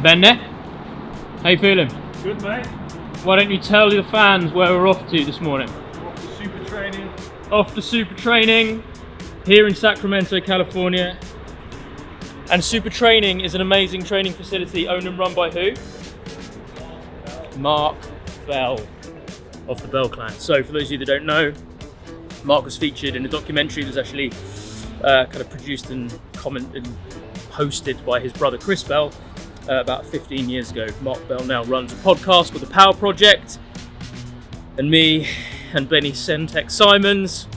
Ben there? How you feeling? Good, mate. Why don't you tell the fans where we're off to this morning? Off to super training. Off to super training here in Sacramento, California. And super training is an amazing training facility owned and run by who? Mark Bell of the Bell Clan. So for those of you that don't know, Mark was featured in a documentary that was actually kind of produced and hosted by his brother Chris Bell about 15 years ago. Mark Bell now runs a podcast called The Power Project, and me and Benny Sentek Simons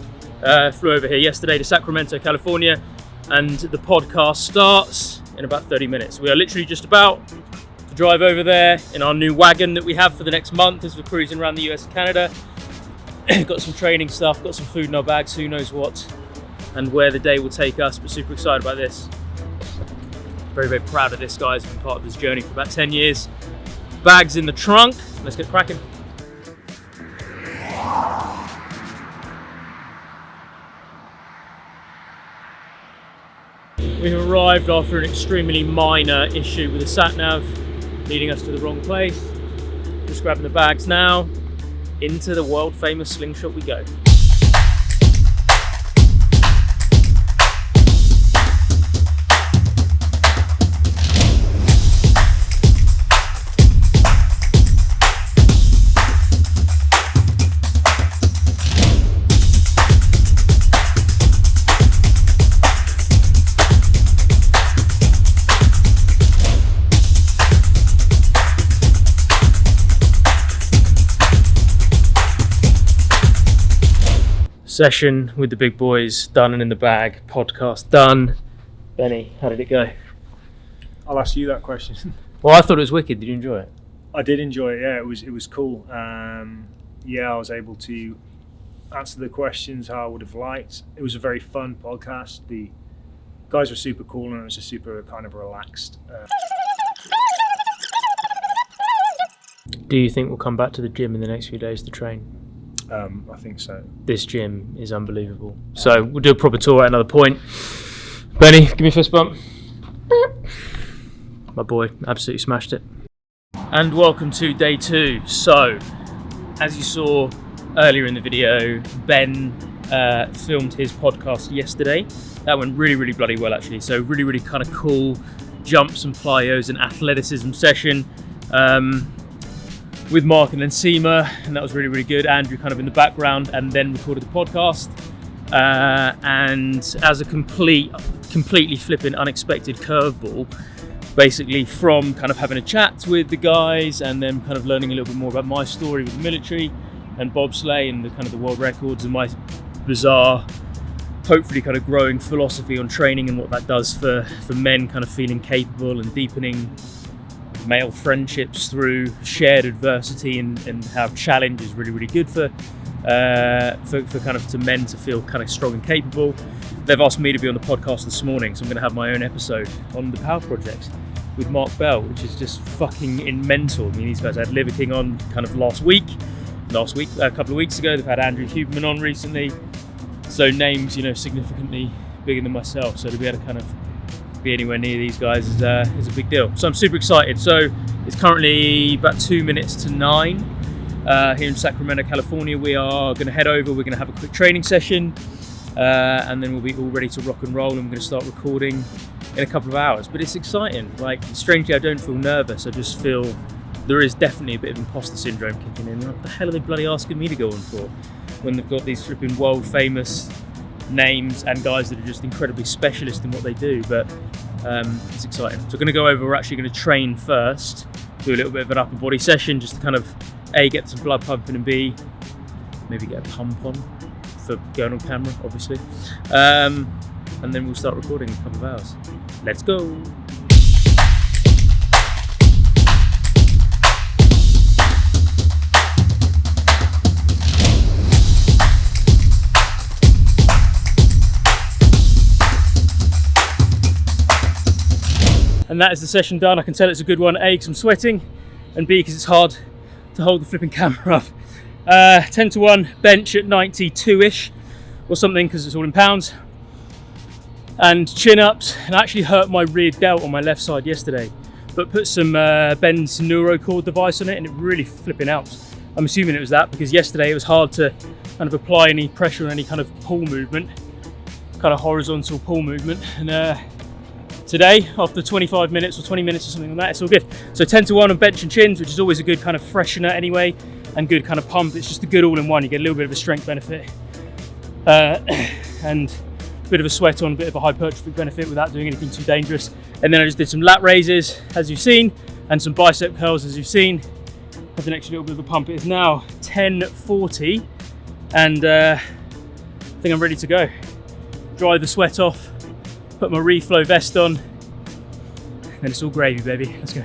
flew over here yesterday to Sacramento, California, and the podcast starts in about 30 minutes. We are literally just about to drive over there in our new wagon that we have for the next month as we're cruising around the US and Canada. Got some training stuff, got some food in our bags, who knows what and where the day will take us, but super excited about this. Very, very proud of this guy. He's been part of this journey for about 10 years. Bags in the trunk. Let's get cracking. We've arrived after an extremely minor issue with the sat-nav, leading us to the wrong place. Just grabbing the bags now. Into the world famous slingshot we go. Session with the big boys done and in the bag. Podcast done. Benny, how did it go? I'll ask you that question. Well, I thought it was wicked. Did you enjoy it? I did enjoy it. Yeah, it was cool. I was able to answer the questions how I would have liked. It was a very fun podcast. The guys were super cool, and it was a super kind of relaxed. Do you think we'll come back to the gym in the next few days to train? I think so. This gym is unbelievable. So we'll do a proper tour at another point. Benny, give me a fist bump. My boy absolutely smashed it. And welcome to day 2. So, as you saw earlier in the video, Ben filmed his podcast yesterday. That went really, really bloody well actually. So really, really kind of cool jumps and plyos and athleticism session. With Mark and Nsima, and that was really, really good. Andrew kind of in the background, and then recorded the podcast. And as a completely flipping unexpected curveball, basically from kind of having a chat with the guys and then kind of learning a little bit more about my story with the military and bobsleigh and the kind of the world records and my bizarre, hopefully kind of growing philosophy on training and what that does for men kind of feeling capable and deepening male friendships through shared adversity and how challenge is really, really good for kind of to men to feel kind of strong and capable. They've asked me to be on the podcast this morning, so I'm going to have my own episode on the Power Project with Mark Bell, which is just fucking mental. I mean, these guys had Liver King on kind of last week, a couple of weeks ago. They've had Andrew Huberman on recently. So names, significantly bigger than myself. So to be able to kind of be anywhere near these guys is a big deal. So I'm super excited. So it's currently about 2 minutes to 9 here in Sacramento, California. We are going to head over. We're going to have a quick training session, and then we'll be all ready to rock and roll. And we're going to start recording in a couple of hours. But it's exciting. Like, strangely, I don't feel nervous. I just feel there is definitely a bit of imposter syndrome kicking in. What the hell are they bloody asking me to go on for when they've got these flipping world famous names and guys that are just incredibly specialist in what they do? But it's exciting. So we're going to go over. We're actually going to train first, do a little bit of an upper body session just to kind of A, get some blood pumping, and B, maybe get a pump on for going on camera, obviously. And then we'll start recording in a couple of hours. Let's go. And that is the session done. I can tell it's a good one. A, because I'm sweating, and B, because it's hard to hold the flipping camera up. 10 to 1 bench at 92-ish or something, because it's all in pounds. And chin ups, and I actually hurt my rear delt on my left side yesterday. but put some Ben's NeuroCore device on it, and it really flipping helps. I'm assuming it was that, because yesterday it was hard to kind of apply any pressure on any kind of pull movement, kind of horizontal pull movement. And today, after 25 minutes or 20 minutes or something like that, it's all good. So 10-to-1 on bench and chins, which is always a good kind of freshener anyway, and good kind of pump. It's just a good all-in-one. You get a little bit of a strength benefit and a bit of a sweat on, a bit of a hypertrophic benefit without doing anything too dangerous. And then I just did some lat raises, as you've seen, and some bicep curls, as you've seen. Have an extra little bit of a pump. It is now 10:40, and I think I'm ready to go. Dry the sweat off, put my reflow vest on, and then it's all gravy, baby. Let's go.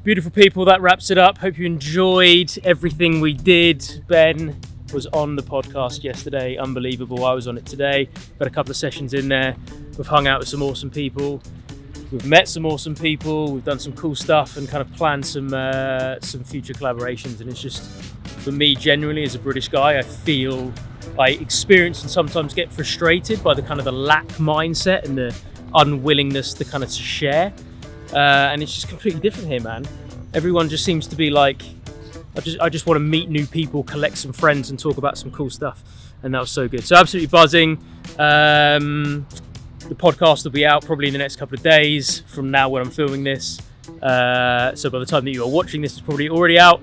Beautiful people, that wraps it up. Hope you enjoyed everything we did. Ben was on the podcast yesterday, unbelievable. I was on it today, got a couple of sessions in there. We've hung out with some awesome people. We've met some awesome people. We've done some cool stuff and kind of planned some future collaborations. And it's just, for me, genuinely, as a British guy, I feel I experience and sometimes get frustrated by the kind of the lack mindset and the unwillingness to kind of share. And it's just completely different here, man. Everyone just seems to be like, I just want to meet new people, collect some friends, and talk about some cool stuff. And that was so good. So absolutely buzzing. The podcast will be out probably in the next couple of days from now when I'm filming this. So by the time that you are watching this, it's probably already out.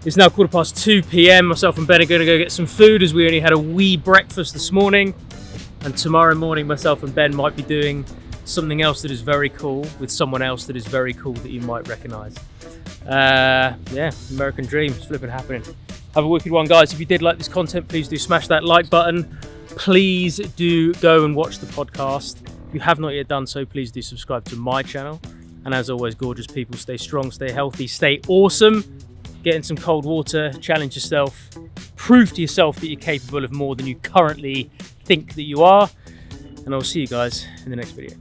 It's now 2:15 p.m. Myself and Ben are going to go get some food, as we only had a wee breakfast this morning. And tomorrow morning, myself and Ben might be doing something else that is very cool with someone else that is very cool that you might recognize. Yeah, American dreams flipping happening. Have a wicked one, guys. If you did like this content, please do smash that like button. Please do go and watch the podcast. If you have not yet done so, please do subscribe to my channel. And as always, gorgeous people, stay strong, stay healthy, stay awesome. Get in some cold water, challenge yourself, prove to yourself that you're capable of more than you currently think that you are. And I'll see you guys in the next video.